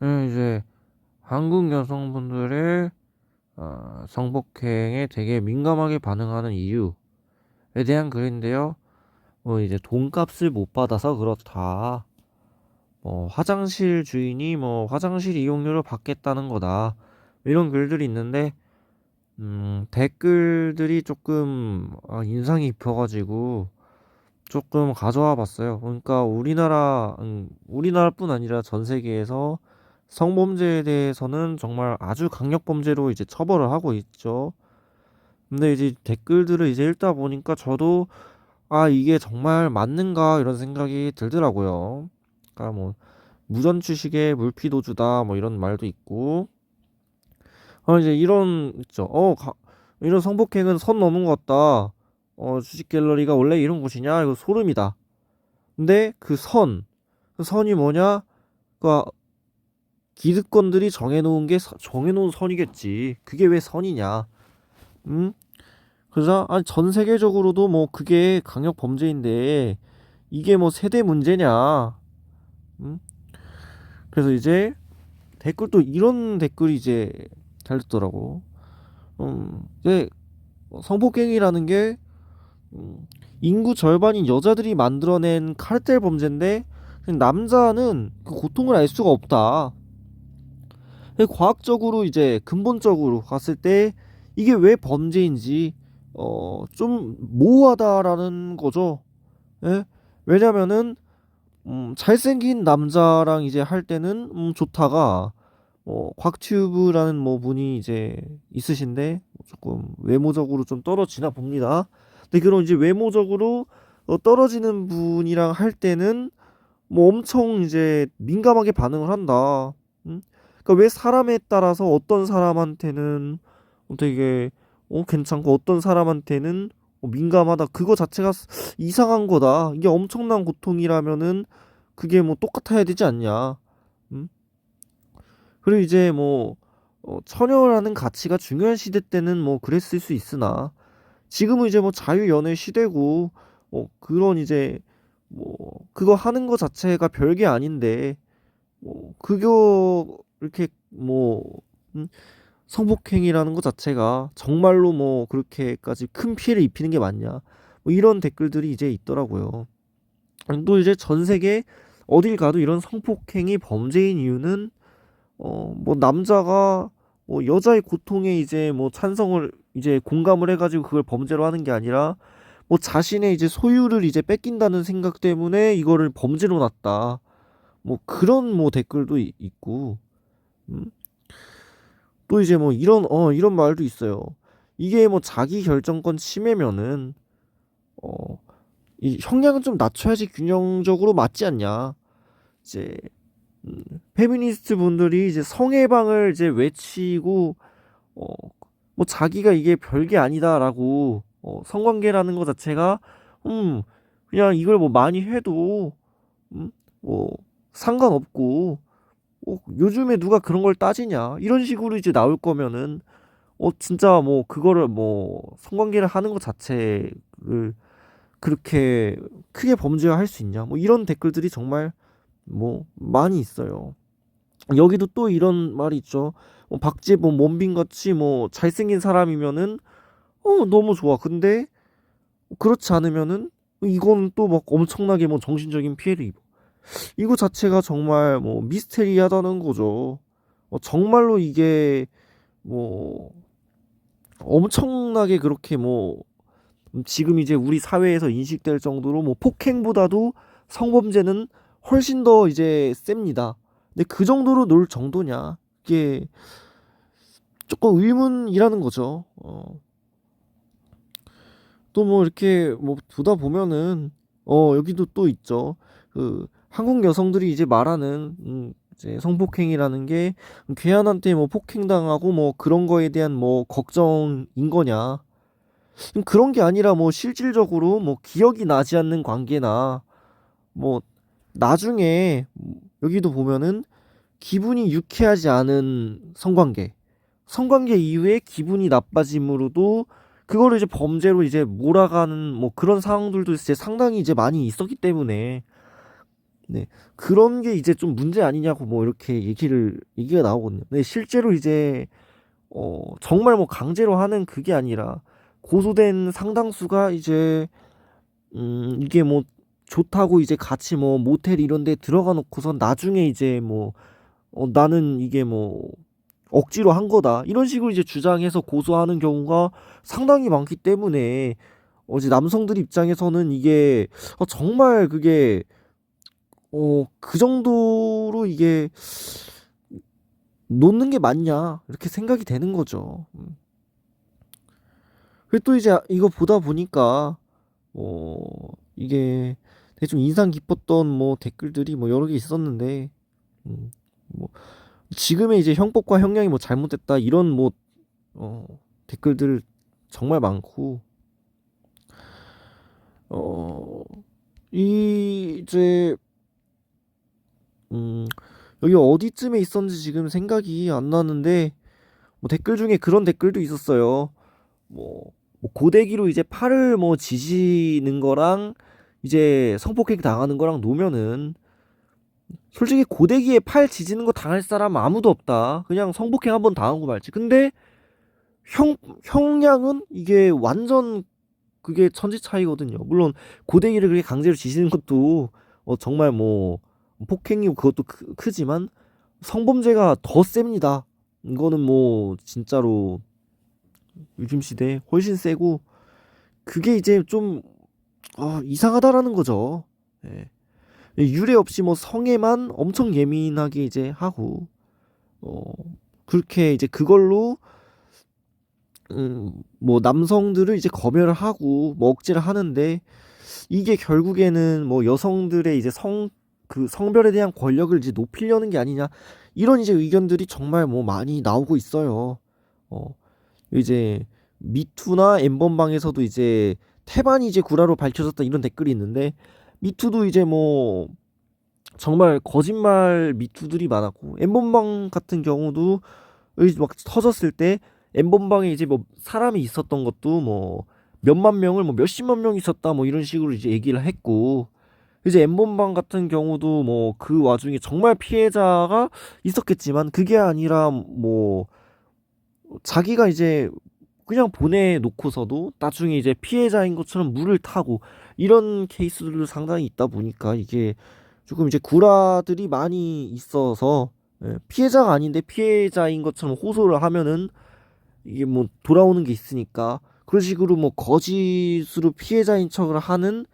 이제 한국 여성분들의 성폭행에 되게 민감하게 반응하는 이유에 대한 글인데요. 이제 돈값을 못 받아서 그렇다. 화장실 주인이 화장실 이용료를 받겠다는 거다. 이런 글들이 있는데, 댓글들이 조금 인상이 깊어가지고 조금 가져와 봤어요. 그러니까 우리나라뿐 아니라 전 세계에서 성범죄에 대해서는 정말 아주 강력 범죄로 이제 처벌을 하고 있죠. 근데 이제 댓글들을 이제 읽다 보니까 저도 이게 정말 맞는가 이런 생각이 들더라고요. 그러니까 무전취식에 물피도주다 이런 말도 있고, 이제 이런 있죠. 이런 성폭행은 선 넘은 것 같다. 주식 갤러리가 원래 이런 곳이냐? 이거 소름이다. 근데 그 선이 뭐냐? 그 기득권들이 정해놓은 선이겠지. 그게 왜 선이냐? 음? 그래서 아니 전 세계적으로도 그게 강력 범죄인데 이게 세대 문제냐? 음? 그래서 이제 댓글도 이런 댓글이 이제 달렸더라고. 이제 성폭행이라는 게 인구 절반인 여자들이 만들어낸 카르텔 범죄인데 남자는 그 고통을 알 수가 없다. 과학적으로 이제 근본적으로 봤을 때 이게 왜 범죄인지 좀 모호하다라는 거죠. 예? 왜냐면은 잘생긴 남자랑 이제 할 때는 좋다가 곽튜브라는 분이 이제 있으신데 조금 외모적으로 좀 떨어지나 봅니다. 근데 그런 이제 외모적으로 떨어지는 분이랑 할 때는 엄청 이제 민감하게 반응을 한다. 음? 그러니까 왜 사람에 따라서 어떤 사람한테는 되게 괜찮고 어떤 사람한테는 민감하다. 그거 자체가 이상한 거다. 이게 엄청난 고통이라면은 그게 똑같아야 되지 않냐. 음? 그리고 이제 처녀라는 가치가 중요한 시대 때는 그랬을 수 있으나 지금은 이제 자유연애 시대고 그런 이제 그거 하는 거 자체가 별게 아닌데 그거 이렇게 음, 성폭행이라는 것 자체가 정말로 그렇게까지 큰 피해를 입히는 게 맞냐 이런 댓글들이 이제 있더라고요. 또 이제 전 세계 어딜 가도 이런 성폭행이 범죄인 이유는 남자가 여자의 고통에 이제 찬성을 이제 공감을 해가지고 그걸 범죄로 하는 게 아니라 자신의 이제 소유를 이제 뺏긴다는 생각 때문에 이거를 범죄로 놨다. 그런 댓글도 있고, 음? 또 이제 이런 말도 있어요. 이게 자기 결정권 침해면은, 어, 이 형량은 좀 낮춰야지 균형적으로 맞지 않냐. 이제, 음, 페미니스트 분들이 이제 성해방을 이제 외치고, 어, 자기가 이게 별게 아니다라고, 성관계라는 것 자체가, 그냥 이걸 많이 해도, 음, 뭐, 상관없고, 요즘에 누가 그런 걸 따지냐 이런 식으로 이제 나올 거면은 진짜 그거를 성관계를 하는 것 자체를 그렇게 크게 범죄화할 수 있냐 이런 댓글들이 정말 많이 있어요. 여기도 또 이런 말이 있죠. 박쥐 원빈 같이 잘생긴 사람이면은 너무 좋아. 근데 그렇지 않으면은 이건 또 엄청나게 정신적인 피해를 입어. 이거 자체가 정말 미스테리하다는 거죠. 정말로 이게 뭐 엄청나게 그렇게 지금 이제 우리 사회에서 인식될 정도로 폭행보다도 성범죄는 훨씬 더 이제 셉니다. 근데 그 정도로 놀 정도냐? 이게 조금 의문이라는 거죠. 또 이렇게 보다 보면은 여기도 또 있죠. 그 한국 여성들이 이제 말하는 이제 성폭행이라는 게 괴한한테 폭행당하고 그런 거에 대한 걱정인 거냐? 그런 게 아니라 실질적으로 기억이 나지 않는 관계나 뭐 나중에 여기도 보면은 기분이 유쾌하지 않은 성관계 이후에 기분이 나빠짐으로도 그거를 이제 범죄로 이제 몰아가는 그런 상황들도 이제 상당히 이제 많이 있었기 때문에 네. 그런 게 이제 좀 문제 아니냐고 뭐 이렇게 얘기가 나오거든요. 근데 실제로 이제 정말 뭐 강제로 하는 그게 아니라 고소된 상당수가 이제 이게 뭐 좋다고 이제 같이 뭐 모텔 이런 데 들어가 놓고선 나중에 이제 뭐 나는 이게 뭐 억지로 한 거다. 이런 식으로 이제 주장해서 고소하는 경우가 상당히 많기 때문에 이제 남성들 입장에서는 이게 정말 그게 그 정도로 이게 놓는 게 맞냐 이렇게 생각이 되는 거죠. 그리고 또 이제 이거 보다 보니까 이게 되게 좀 인상 깊었던 뭐 댓글들이 뭐 여러 개 있었는데 음, 뭐 지금의 이제 형법과 형량이 뭐 잘못됐다 이런 뭐 댓글들 정말 많고 어 이제 음 여기 어디쯤에 있었는지 지금 생각이 안 나는데 뭐 댓글 중에 그런 댓글도 있었어요. 뭐 고데기로 이제 팔을 뭐 지지는 거랑 이제 성폭행 당하는 거랑 놓으면은 솔직히 고데기에 팔 지지는 거 당할 사람 아무도 없다. 그냥 성폭행 한번 당하고 말지. 근데 형량은 이게 완전 그게 천지 차이거든요. 물론 고데기를 그렇게 강제로 지지는 것도 정말 뭐 폭행이고 그것도 크지만 성범죄가 더 셉니다. 이거는 뭐 진짜로 요즘 시대에 훨씬 세고 그게 이제 좀 이상하다라는 거죠. 예. 유례 없이 뭐 성에만 엄청 예민하게 이제 하고 어 그렇게 이제 그걸로 뭐 남성들을 이제 검열을 하고 뭐 억지를 하는데 이게 결국에는 뭐 여성들의 이제 그 성별에 대한 권력을 이제 높이려는 게 아니냐 이런 이제 의견들이 정말 뭐 많이 나오고 있어요. 어 이제 미투나 엠번방에서도 이제 태반이 이제 구라로 밝혀졌다 이런 댓글이 있는데 미투도 이제 뭐 정말 거짓말 미투들이 많았고 엠번방 같은 경우도 막 터졌을 때 엠번방에 이제 뭐 사람이 있었던 것도 뭐 몇만 명을 뭐 몇십만 명 있었다 뭐 이런 식으로 이제 얘기를 했고 이제 엠번방 같은 경우도 뭐 그 와중에 정말 피해자가 있었겠지만 그게 아니라 뭐 자기가 이제 그냥 보내놓고서도 나중에 이제 피해자인 것처럼 물을 타고 이런 케이스들도 상당히 있다 보니까 이게 조금 이제 구라들이 많이 있어서 피해자가 아닌데 피해자인 것처럼 호소를 하면은 이게 뭐 돌아오는 게 있으니까 그런 식으로 뭐 거짓으로 피해자인 척을 하는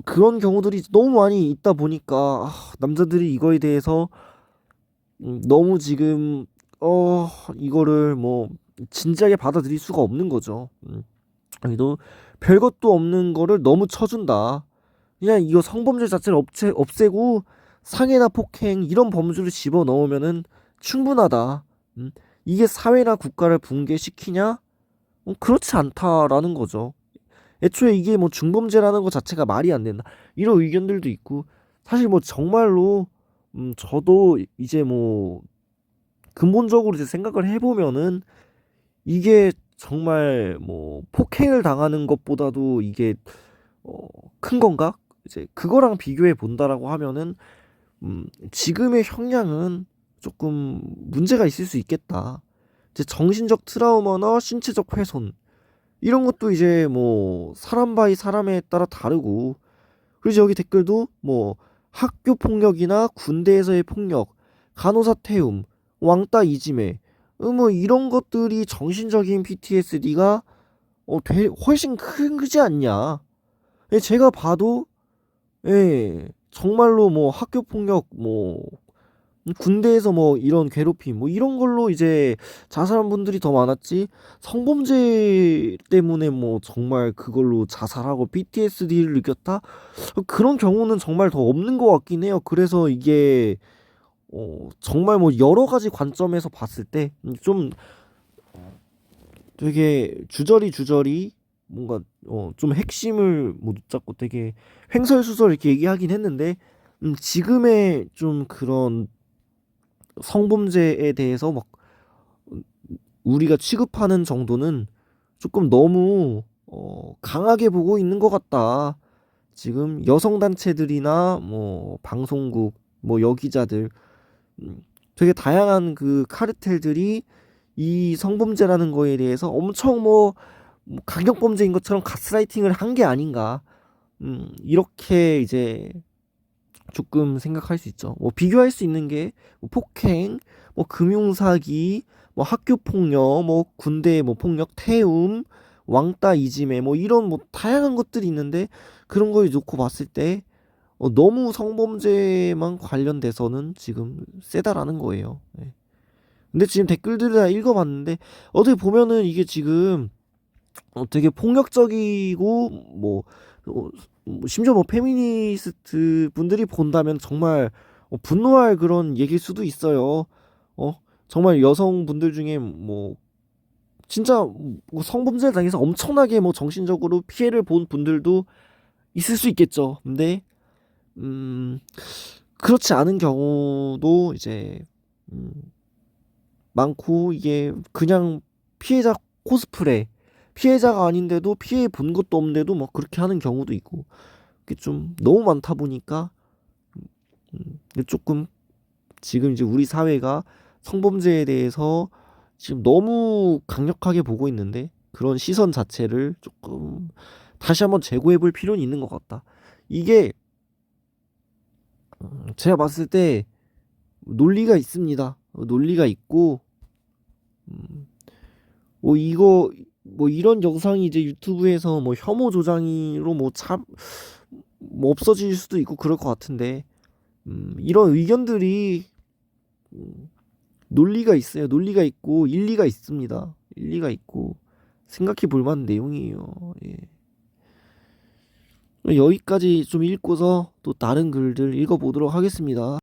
그런 경우들이 너무 많이 있다 보니까 남자들이 이거에 대해서 너무 지금 이거를 뭐 진지하게 받아들일 수가 없는 거죠. 아니도 별것도 없는 거를 너무 쳐준다. 그냥 이거 성범죄 자체를 없애고 상해나 폭행 이런 범주를 집어 넣으면은 충분하다. 음, 이게 사회나 국가를 붕괴시키냐? 그렇지 않다라는 거죠. 애초에 이게 뭐 중범죄라는 것 자체가 말이 안 된다. 이런 의견들도 있고 사실 뭐 정말로 저도 이제 뭐 근본적으로 이제 생각을 해보면은 이게 정말 뭐 폭행을 당하는 것보다도 이게 어, 큰 건가? 이제 그거랑 비교해 본다라고 하면은 지금의 형량은 조금 문제가 있을 수 있겠다. 이제 정신적 트라우마나 신체적 훼손 이런 것도 이제 뭐 사람 바이 사람에 따라 다르고 그래서 여기 댓글도 뭐 학교 폭력이나 군대에서의 폭력, 간호사 태움, 왕따 이지매 뭐 이런 것들이 정신적인 PTSD가 훨씬 크지 않냐. 제가 봐도 정말로 뭐 학교 폭력 뭐 군대에서 뭐 이런 괴롭힘 뭐 이런 걸로 이제 자살한 분들이 더 많았지 성범죄 때문에 뭐 정말 그걸로 자살하고 PTSD를 느꼈다? 그런 경우는 정말 더 없는 것 같긴 해요. 그래서 이게 정말 뭐 여러 가지 관점에서 봤을 때 좀 되게 주저리 뭔가 좀 핵심을 못 잡고 되게 횡설수설 이렇게 얘기하긴 했는데 지금의 좀 그런 성범죄에 대해서 막 우리가 취급하는 정도는 조금 너무 강하게 보고 있는 것 같다. 지금 여성 단체들이나 뭐 방송국 뭐 여기자들 되게 다양한 그 카르텔들이 이 성범죄라는 거에 대해서 엄청 뭐 강력범죄인 것처럼 가스라이팅을 한 게 아닌가. 이렇게 이제 조금 생각할 수 있죠. 뭐 비교할 수 있는 게뭐 폭행, 뭐 금융사기, 뭐 학교폭력, 뭐 군대 뭐 폭력, 태움, 왕따 이지매 뭐 이런 뭐 다양한 것들이 있는데 그런 걸 놓고 봤을 때 너무 성범죄만 관련돼서는 지금 세다라는 거예요. 예. 근데 지금 댓글들을 다 읽어봤는데 어떻게 보면은 이게 지금 되게 폭력적이고 어, 뭐 심지어 뭐 페미니스트 분들이 본다면 정말 분노할 그런 얘기일 수도 있어요. 정말 여성분들 중에 뭐 진짜 뭐 성범죄를 당해서 엄청나게 뭐 정신적으로 피해를 본 분들도 있을 수 있겠죠. 근데 음 그렇지 않은 경우도 이제 음 많고 이게 그냥 피해자 코스프레 피해자가 아닌데도 피해 본 것도 없는데도 막 그렇게 하는 경우도 있고 그게 좀 너무 많다 보니까 이게 조금 지금 이제 우리 사회가 성범죄에 대해서 지금 너무 강력하게 보고 있는데 그런 시선 자체를 조금 다시 한번 재고해 볼 필요는 있는 것 같다. 이게 제가 봤을 때 논리가 있습니다. 논리가 있고 뭐 이거 뭐 이런 영상이 이제 유튜브에서 뭐 혐오 조장으로 뭐 참 뭐 없어질 수도 있고 그럴 것 같은데 이런 의견들이 음, 논리가 있어요. 논리가 있고 일리가 있습니다. 일리가 있고 생각해 볼 만한 내용이에요. 예. 여기까지 좀 읽고서 또 다른 글들 읽어보도록 하겠습니다.